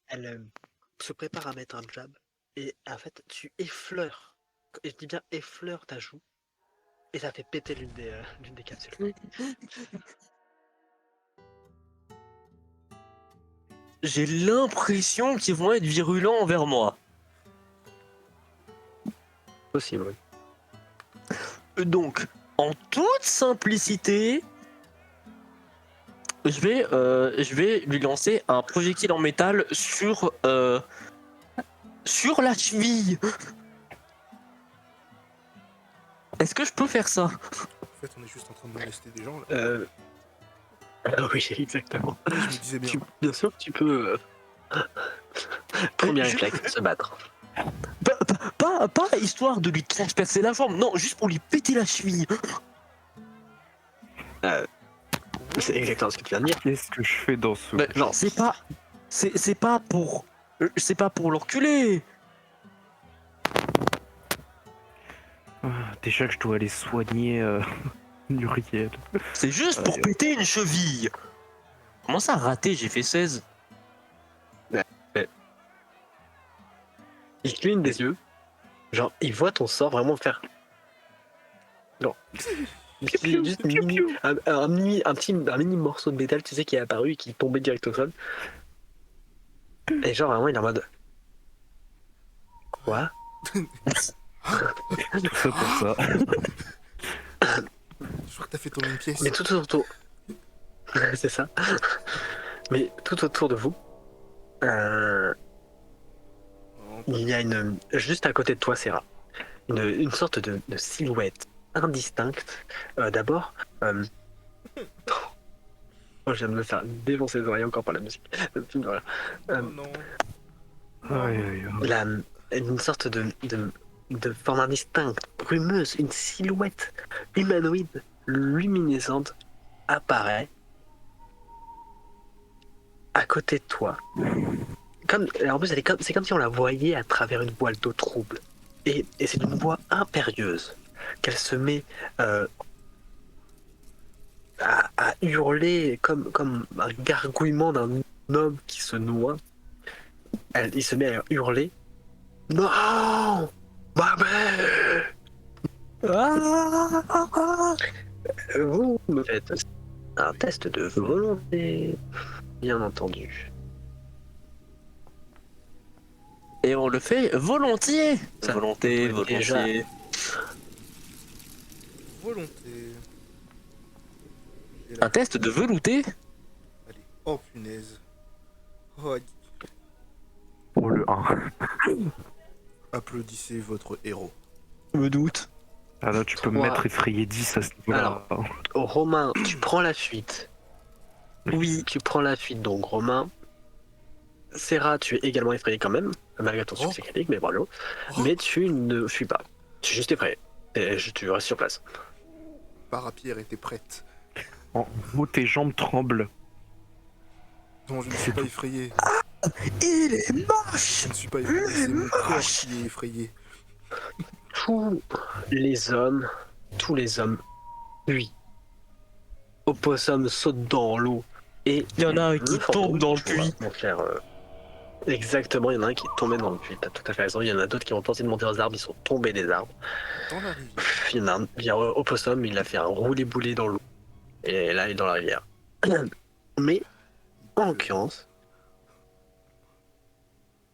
elle se prépare à mettre un jab et en fait tu effleures, et je dis bien effleures ta joue et ça fait péter l'une des capsules. J'ai l'impression qu'ils vont être virulents envers moi. Possible, oui. Donc, en toute simplicité, je vais lui lancer un projectile en métal sur la cheville. Est-ce que je peux faire ça? En fait, on est juste en train de molester des gens là. Oui, exactement. Oui, je me disais bien. Bien sûr que tu peux. Premier réflexe, se battre. Pas histoire de lui transpercer la jambe, non, juste pour lui péter la cheville. C'est exactement ce que tu viens de dire. Qu'est-ce que je fais dans ce... Mais non, c'est pas pour l'enculer. Déjà que je dois aller soigner Muriel. C'est juste pour péter une cheville. Comment ça raté? J'ai fait 16. Il cligne des yeux. Genre, il voit ton sort vraiment faire. Non. Juste un mini morceau de métal, tu sais, qui est apparu et qui tombait direct au sol. Et genre, vraiment, il est en mode. Quoi? Tout ça pour ça. Je crois que t'as fait tomber une pièce. Mais tout autour. C'est ça. Mais tout autour de vous, il y a juste à côté de toi, Sarah, une sorte de silhouette indistincte. D'abord, oh, je viens de me faire défoncer les oreilles encore par la musique. Oh non. Une sorte de forme indistincte, brumeuse, une silhouette humanoïde, luminescente apparaît à côté de toi. En plus, c'est comme si on la voyait à travers une voile d'eau trouble. Et c'est une voix impérieuse qu'elle se met à hurler comme un gargouillement d'un homme qui se noie. Il se met à hurler. Non, ma mère. Vous me faites un test de volonté, bien entendu. Et on le fait volontiers. Ça, Volonté, vous pouvez déjà- volontiers. Volonté. Un test de velouté. Allez. Oh punaise. Oh, Pour le 1. applaudissez votre héros. Je me doute. Ah là, tu peux me 3. mettre effrayé 10 à ce niveau-là. Oh, Romain, tu prends la fuite. Oui. Tu prends la fuite, donc Romain. Serra, tu es également effrayé quand même, malgré ton succès critique, mais bravo. Oh. Mais tu ne fuis pas. Tu es juste effrayé. Et tu restes sur place. Parapierre était prête. En gros, tes jambes tremblent. Non, je ne suis pas effrayé. Il est moche. Je ne suis pas effrayé. C'est mon corps qui est effrayé. Tous les hommes fuient. Opossum saute dans l'eau. Et Il y en a un qui tombe dans le puits. Mon cher, exactement, il y en a un qui est tombé dans le puits. T'as tout à fait raison. Il y en a d'autres qui ont tenté de monter aux arbres, ils sont tombés des arbres. Dans la rivière. Il y a Opossum, il a fait un roulé-boulé dans l'eau. Et là, il est dans la rivière. Mais, en l'occurrence,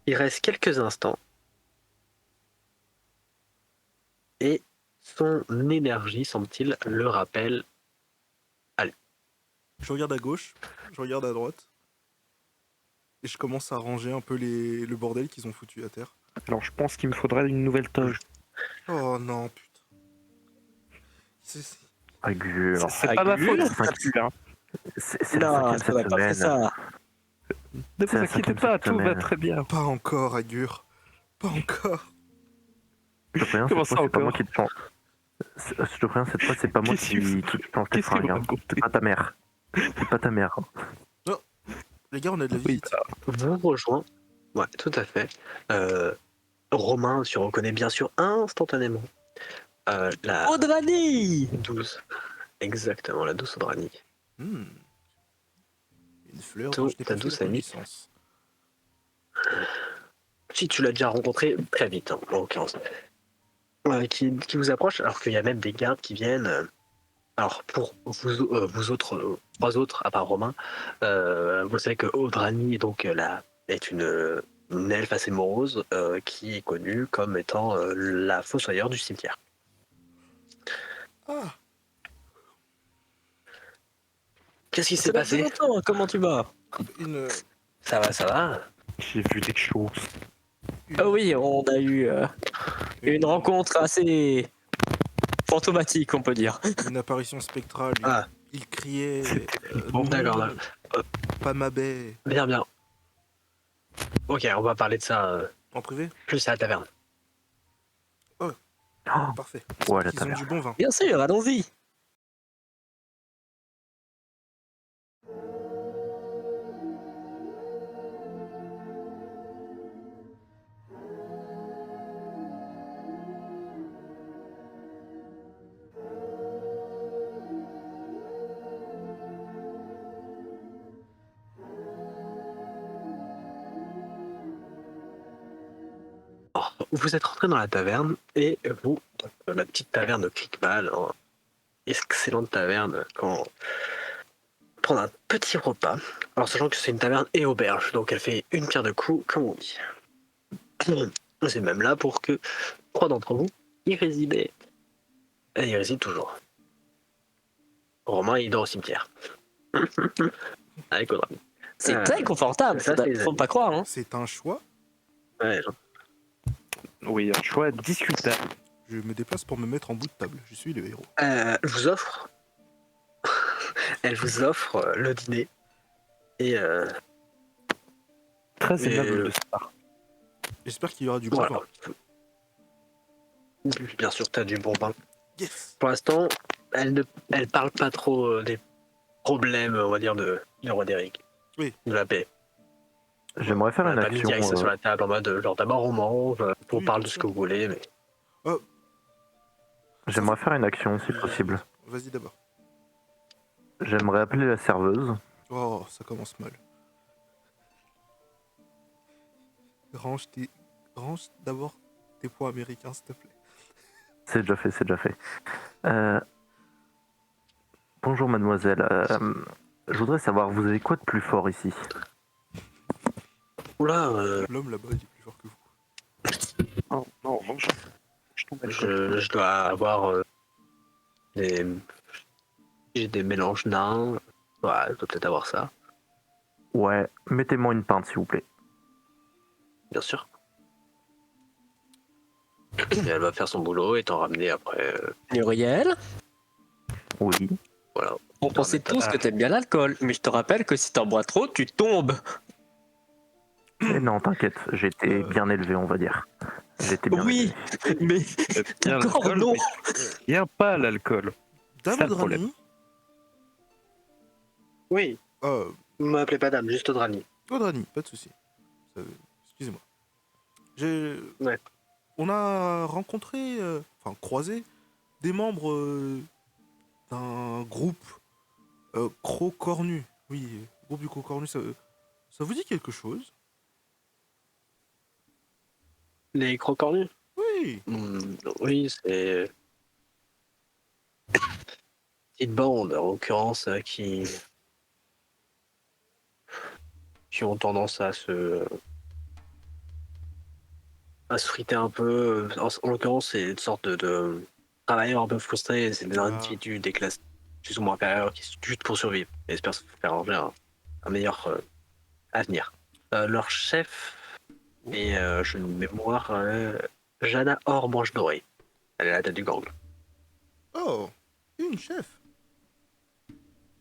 il reste quelques instants. Et son énergie, semble-t-il, le rappelle. Je regarde à gauche, je regarde à droite. Et je commence à ranger un peu le bordel qu'ils ont foutu à terre. Alors, je pense qu'il me faudrait une nouvelle toge. Oh non, putain. Agur. C'est pas ma faute. C'est Non, la ça cinquième va cette pas faire semaine. ça. C'est Ne vous la inquiétez cinquième pas, cette tout va semaine. très bien. Pas encore, Agur. Pas encore. Cyprien, Comment cette ça fois, c'est pas moi encore qui te change. Cyprien, cette fois, c'est pas moi Qu'est-ce qui que- te change tes Qu'est-ce que fringues. vous Hein. racontez C'est pas ta mère. C'est pas ta mère. Les gars, on a de la Oui, visite. Vous rejoint. Ouais, tout à fait. Romain, tu reconnais bien sûr instantanément la Audrani. 12. Exactement, la douce Audranie. Une fleur Tout, dont je n'ai ta pas fait douce la amie. connaissance. si tu l'as déjà rencontré très vite, hein, en l'occurrence, qui vous approche, alors qu'il y a même des gardes qui viennent. Alors pour vous autres, trois autres, à part Romain, vous savez que Audrani est une elfe assez morose qui est connue comme étant la fossoyeur du cimetière. Ah, Qu'est-ce qui Ça s'est fait passé? longtemps, comment tu vas? une, Ça va, ça va. J'ai vu des choses. Ah oui, on a eu une rencontre assez fantomatique, on peut dire. une apparition spectrale. Ah. Il criait. bon. Non, D'accord, là. pas ma baie. Bien, bien. Ok, on va parler de ça En privé? plus à la taverne. Oh, Parfait. ouais, la Ils ont taverne. du bon vin. Bien sûr, allons-y. Vous êtes rentré dans la taverne et vous, la petite taverne de Crickmal, hein, excellente taverne, quand prendre un petit repas. Alors sachant que c'est une taverne et auberge, donc elle fait une pierre de coups, comme on dit. C'est même là pour que trois d'entre vous y résidaient. Et y résident toujours. Romain, il dort au cimetière. Avec Audrey. C'est très confortable, ça, c'est les faut amis. pas croire. Hein. C'est un choix. Ouais, genre. Oui, un choix discutable. Je me déplace pour me mettre en bout de table. Je suis le héros. Elle vous offre. Elle vous offre le dîner. Et Très Mais, aimable de sa part. J'espère qu'il y aura du bon voilà. vin. Bien sûr, t'as du bon pain. Yes. Pour l'instant, elle parle pas trop des problèmes, on va dire, de Roderick. Oui. De la paix. J'aimerais faire On une n'a pas mis action. direct ça sur la table en mode genre d'abord on mange, on Oui, parle bien de ce sûr. que vous voulez, mais J'aimerais faire une action si Oui, possible. Vas-y d'abord. J'aimerais appeler la serveuse. Oh, ça commence mal. Range d'abord tes points américains, s'il te plaît. C'est déjà fait, c'est déjà fait. Bonjour mademoiselle. Je voudrais savoir, vous avez quoi de plus fort ici? oula, L'homme là-bas, il est plus fort que vous. Oh, non, non, je tombe je dois avoir des j'ai des mélanges nains. Ouais, je dois peut-être avoir ça, Ouais, mettez-moi une pinte s'il vous plaît. bien sûr. Et elle va faire son boulot et t'en ramener après. Muriel, Oui. Voilà. on sait tous que t'aimes bien l'alcool, mais je te rappelle que si t'en bois trop, tu tombes. Et non, t'inquiète, j'ai été bien élevé, on va dire. J'étais bien Oui, élevé. mais Bien d'accord, l'alcool, non. mais il n'y a pas l'alcool. Dame ça, le problème. Odrani. Oui, vous m'appelez pas dame, juste Odrani. Odrani, pas de souci. Excusez-moi. Ouais. On a rencontré, enfin croisé, des membres d'un groupe Croc-Cornu. Oui, groupe du Croc-Cornu, ça vous dit quelque chose? Les crocornus. Oui. Oui, c'est petite bande en l'occurrence qui ont tendance à se friter un peu. En l'occurrence, c'est une sorte de travailleurs un peu frustrés. C'est des Ah. individus des classes plus ou moins inférieures qui se luttent pour survivre et espèrent se faire un meilleur avenir. Leur chef est, je de mémoire, Jana Or Branche Dorée. Elle est à la tête du gang. Oh, une chef.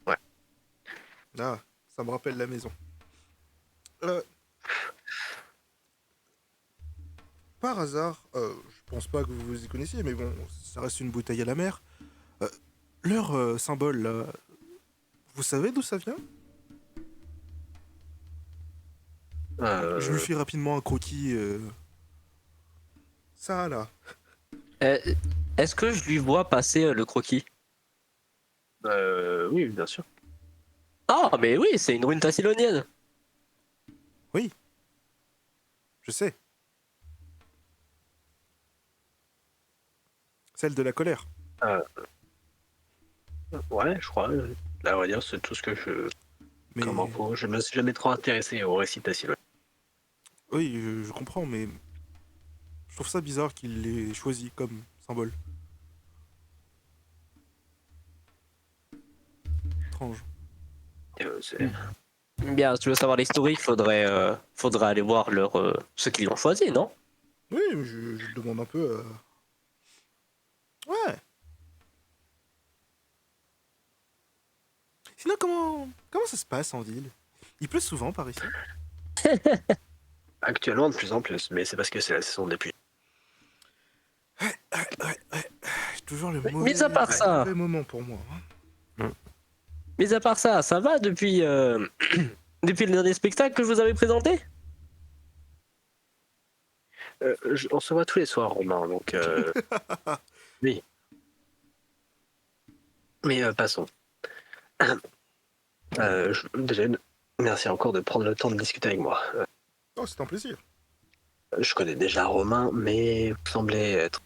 Ouais. Ah, ça me rappelle la maison. Par hasard, je pense pas que vous vous y connaissiez, mais bon, ça reste une bouteille à la mer. Leur symbole, là, vous savez d'où ça vient? Je lui fais rapidement un croquis. Ça, là. Est-ce que je lui vois passer le croquis? Oui, bien sûr. Ah, mais oui, c'est une rune tassilonienne. Je sais. Celle de la colère. Ouais, je crois. Là, on va dire, c'est tout ce que je. Mais Comme info. Je me suis jamais trop intéressé au récit d'Asile. oui, je comprends, mais je trouve ça bizarre qu'il l'ait choisi comme symbole. Étrange. C'est. Bien, si tu veux savoir l'historique, faudrait aller voir ceux qui l'ont choisi, non? Oui, mais je demande un peu. Ouais. Sinon, comment ça se passe en ville? Il pleut souvent par ici. Actuellement, de plus en plus, mais c'est parce que c'est la saison des pluies. C'est toujours le Mis à part ça. mauvais moment pour moi. Hein. Mais à part ça, ça va depuis, depuis le dernier spectacle que je vous avais présenté? On se voit tous les soirs, Romain, donc. Oui. Mais passons. Déjà, merci encore de prendre le temps de discuter avec moi. Oh, c'est un plaisir. Je connais déjà Romain, mais vous semblez être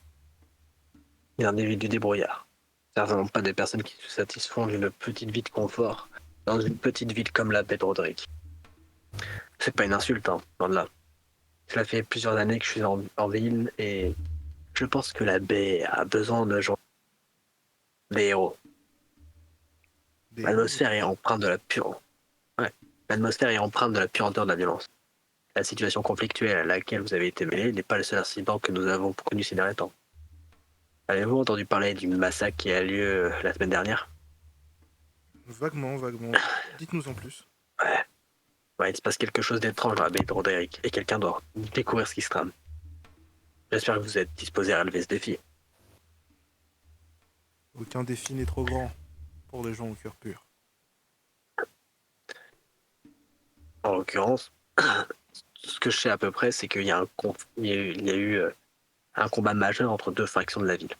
un individu débrouillard. Certainement pas des personnes qui se satisfont d'une petite vie de confort dans une petite ville comme la baie de Roderick. C'est pas une insulte, hein, loin de là. Cela fait plusieurs années que je suis en ville et je pense que la baie a besoin de gens, des héros. L'atmosphère est empreinte de la pure. Ouais. L'atmosphère est empreinte de la puanteur de la violence. La situation conflictuelle à laquelle vous avez été mêlé n'est pas le seul incident que nous avons connu ces derniers temps. Avez-vous entendu parler du massacre qui a lieu la semaine dernière? Vaguement. Dites-nous en plus. Ouais, il se passe quelque chose d'étrange dans la baie de Roderick et quelqu'un doit découvrir ce qui se trame. J'espère que vous êtes disposé à relever ce défi. Aucun défi n'est trop grand pour les gens au cœur pur. En l'occurrence, ce que je sais à peu près, c'est qu'il y a eu un combat majeur entre deux factions de la ville,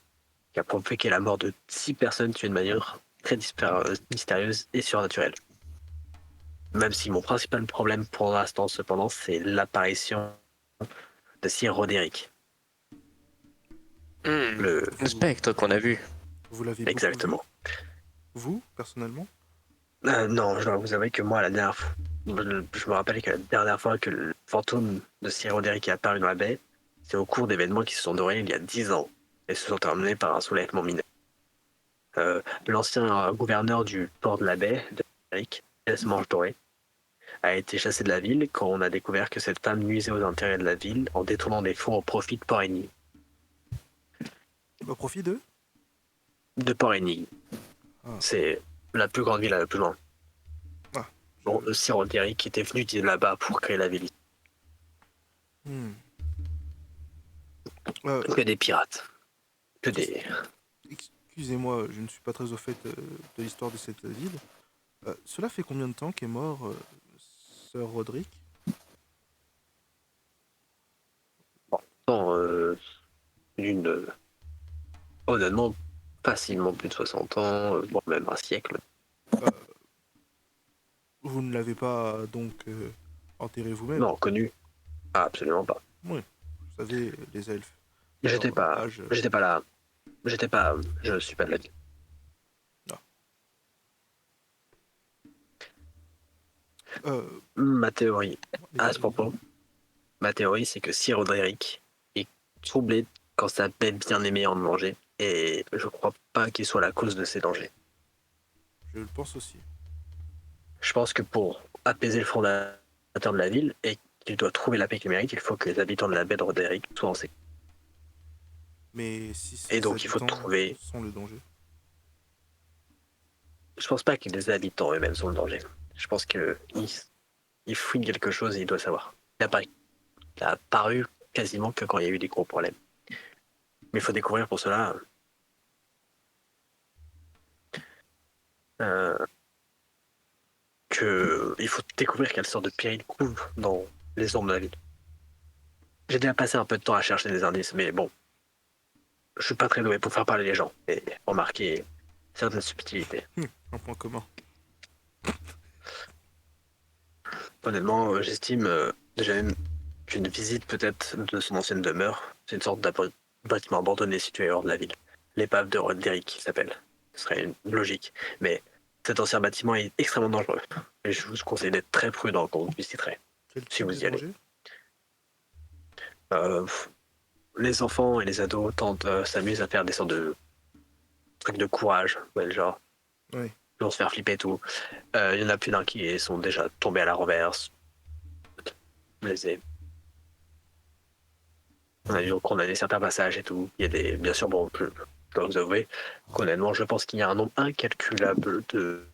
qui a provoqué la mort de 6 personnes tuées de manière très mystérieuse et surnaturelle. Même si mon principal problème pour l'instant, cependant, c'est l'apparition de Sir Roderick. Le... Le spectre qu'on a vu. Vous l'avez beaucoup Exactement. vu Vous, personnellement? Non, je dois vous avouer que moi, la dernière fois, je me rappelle que la dernière fois que le fantôme de Sir Roderick est apparu dans la baie, c'est au cours d'événements qui se sont déroulés il y a 10 ans et se sont terminés par un soulèvement mineur. L'ancien gouverneur du port de la baie, de Roderick, Mange Doré, a été chassé de la ville quand on a découvert que cette femme nuisait aux intérêts de la ville en détournant des fonds au profit de Port-Énigme. Au profit de? De Port-Énigme. Ah. C'est la plus grande ville la plus loin. Ah. Bon, Sir Roderick était venu de là-bas pour créer la ville. Hmm. Que des pirates. Que des... Excusez-moi, je ne suis pas très au fait de l'histoire de cette ville. Cela fait combien de temps qu'est mort Sir Roderick? D'une... Honnêtement, facilement plus de 60 ans, voire même un siècle. Vous ne l'avez pas donc enterré vous-même? Non, connu. Ah, absolument pas. Oui, vous savez, les elfes. J'étais leur pas... âge, J'étais pas là. J'étais pas... Je suis pas de la ville. Ma théorie, à ce propos, ma théorie, c'est que Sir Roderick est troublé quand sa bête bien-aimée est en danger, et je crois pas qu'il soit la cause de ces dangers. Je le pense aussi. Je pense que pour apaiser le fondateur de la ville et qu'il doit trouver la paix qu'il mérite, il faut que les habitants de la baie de Roderick soient en sécurité. Mais si Et donc, il faut habitants trouver... sont le danger. Je pense pas que les habitants eux-mêmes sont le danger. Je pense qu'il fouille quelque chose et il doit savoir. Il a apparu quasiment que quand il y a eu des gros problèmes. Mais il faut découvrir pour cela il faut découvrir quelle sorte de péril couvre dans les ombres de la ville. J'ai déjà passé un peu de temps à chercher des indices, mais bon, je suis pas très doué pour faire parler les gens et remarquer certaines subtilités. Un point commun. Honnêtement, j'estime déjà même qu'une visite peut-être de son ancienne demeure, c'est une sorte de bâtiment abandonné situé hors de la ville, l'épave de Roderick qui s'appelle. Ce serait une logique. Mais cet ancien bâtiment est extrêmement dangereux. Et je vous conseille d'être très prudent quand vous visiterez. Quel Si type vous de y allez. danger? Les enfants et les ados s'amusent à faire des sortes de trucs de courage, ouais, genre. Oui. Ils vont se faire flipper et tout. Il y en a plus d'un qui sont déjà tombés à la renverse, blessés. On a dû condamner certains passages et tout. Il y a des. Bien sûr, bon, je dois vous avouer qu'honnêtement, je pense qu'il y a un nombre incalculable de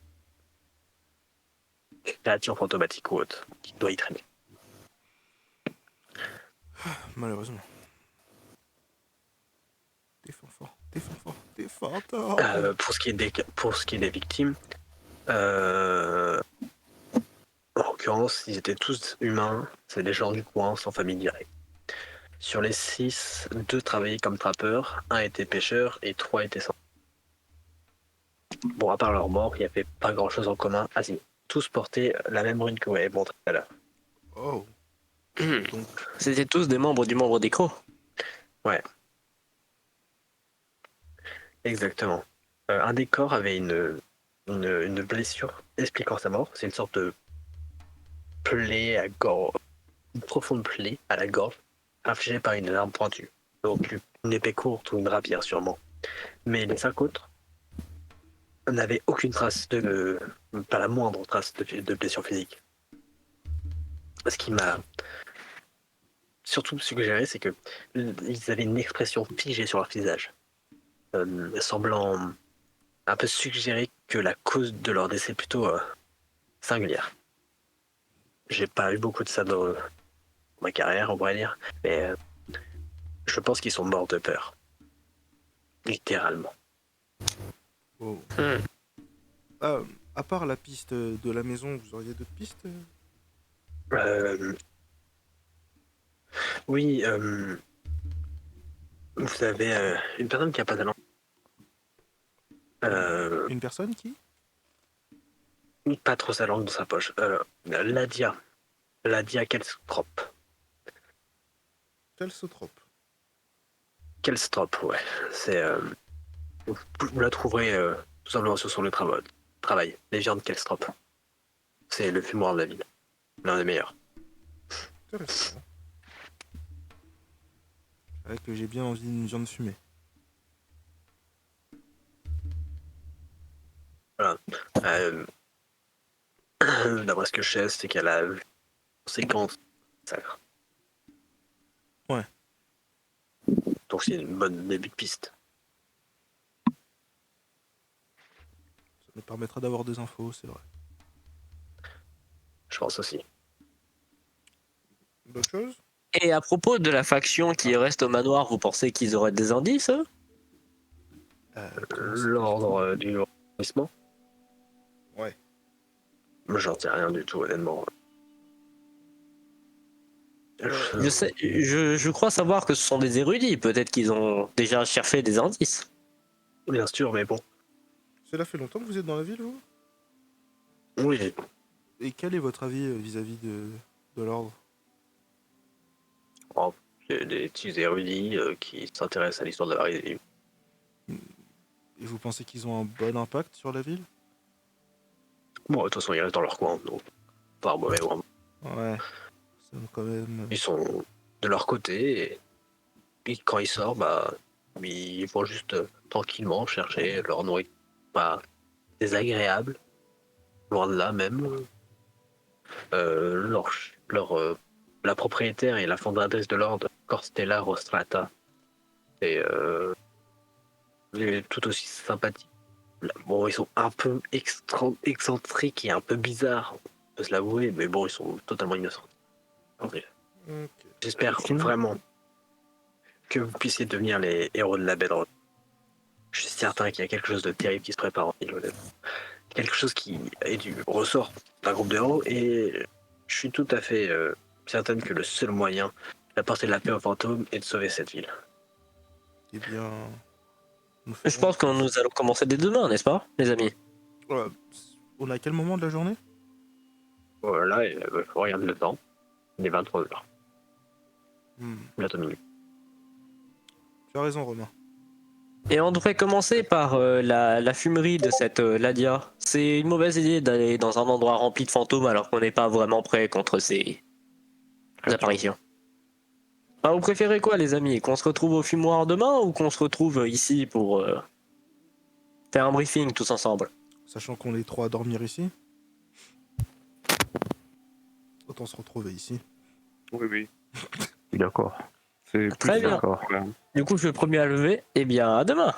créatures fantomatiques ou autres qui doit y traîner. Malheureusement. Des fantômes. Pour ce qui est des victimes, en l'occurrence, ils étaient tous humains, c'est des gens du coin, sans famille directe. Sur les 6, 2 travaillaient comme trappeurs, 1 était pêcheur et 3 étaient sans. Bon, à part leur mort, il n'y avait pas grand chose en commun. Ah si, tous portaient la même rune que vous avez montré tout à l'heure. Oh. Hmm. Donc, C'était tous des membres du membre des crocs. Exactement. Un des corps avait une blessure expliquant sa mort. C'est une sorte de plaie à gorge, une profonde plaie à la gorge, infligée par une arme pointue. Donc une épée courte ou une rapière sûrement. Mais les 5 autres n'avaient aucune trace pas la moindre trace de blessure physique. Ce qui m'a surtout suggéré, c'est que ils avaient une expression figée sur leur visage, semblant un peu suggérer que la cause de leur décès est plutôt singulière. J'ai pas eu beaucoup de ça dans ma carrière, on pourrait dire, mais je pense qu'ils sont morts de peur. Littéralement. oh. Hmm. À part la piste de la maison, vous auriez d'autres pistes? Euh, oui, vous avez une personne qui a pas de talent. Une personne qui? Pas trop sa langue dans sa poche. Ladia. Ladia Kelstrop. Kelsotrope. Kelstrop, ouais. C'est, vous la trouverez tout simplement sur le travail. Les viandes Kelstrop. C'est le fumoir de la ville. L'un des meilleurs. Intéressant. C'est vrai que j'ai bien envie d'une viande fumée. Euh, D'après ce que je sais, c'est qu'elle a une séquence sacre. Ouais. Donc c'est une bonne début de piste. Ça me permettra d'avoir des infos, c'est vrai. Je pense aussi. D'autres choses? Et à propos de la faction qui reste au manoir, vous pensez qu'ils auraient des indices, eux? Comment ça? L'ordre du arrondissement, Ouais. j'en sais rien du tout, honnêtement. Je crois savoir que ce sont des érudits. Peut-être qu'ils ont déjà cherché des indices. Bien sûr, mais bon. Cela fait longtemps que vous êtes dans la ville, vous? Oui, Et quel est votre avis vis-à-vis de l'ordre? oh, c'est des petits érudits qui s'intéressent à l'histoire de la résine. Et vous pensez qu'ils ont un bon impact sur la ville? Bon, de toute façon, ils restent dans leur coin, donc pas mauvais. Vraiment. Ouais. C'est quand même... Ils sont de leur côté, et puis quand ils sortent, bah, ils vont juste tranquillement chercher leur nourriture. Pas désagréable, loin de là même. Leur, la propriétaire et la fondatrice de l'ordre, Corstella Rostrata, et tout aussi sympathique. Bon, ils sont un peu excentriques et un peu bizarres, on peut se l'avouer, mais bon, ils sont totalement innocents. En vrai. Ok. J'espère vraiment que vous puissiez devenir les héros de la Belle Road. Je suis certain qu'il y a quelque chose de terrible qui se prépare en ville, honnêtement. Quelque chose qui est du ressort d'un groupe de héros, et je suis tout à fait certaine que le seul moyen d'apporter de la paix aux fantômes est de sauver cette ville. Eh bien... nous Je ferons- pense que nous allons commencer dès demain, n'est-ce pas, les amis? Ouais. On est à quel moment de la journée? Voilà, et regarde le temps. Il est 23h, Hmm. bientôt minuit. Tu as raison, Romain. Et on devrait commencer par la fumerie de cette Ladia. C'est une mauvaise idée d'aller dans un endroit rempli de fantômes alors qu'on n'est pas vraiment prêt contre ces apparitions. Ah, vous préférez quoi, les amis? Qu'on se retrouve au fumoir demain ou qu'on se retrouve ici pour faire un briefing tous ensemble? Sachant qu'on est trois à dormir ici. Autant se retrouver ici. Oui, oui. D'accord. C'est Très plus bien. d'accord. Du coup, je suis le premier à lever. Eh bien, à demain.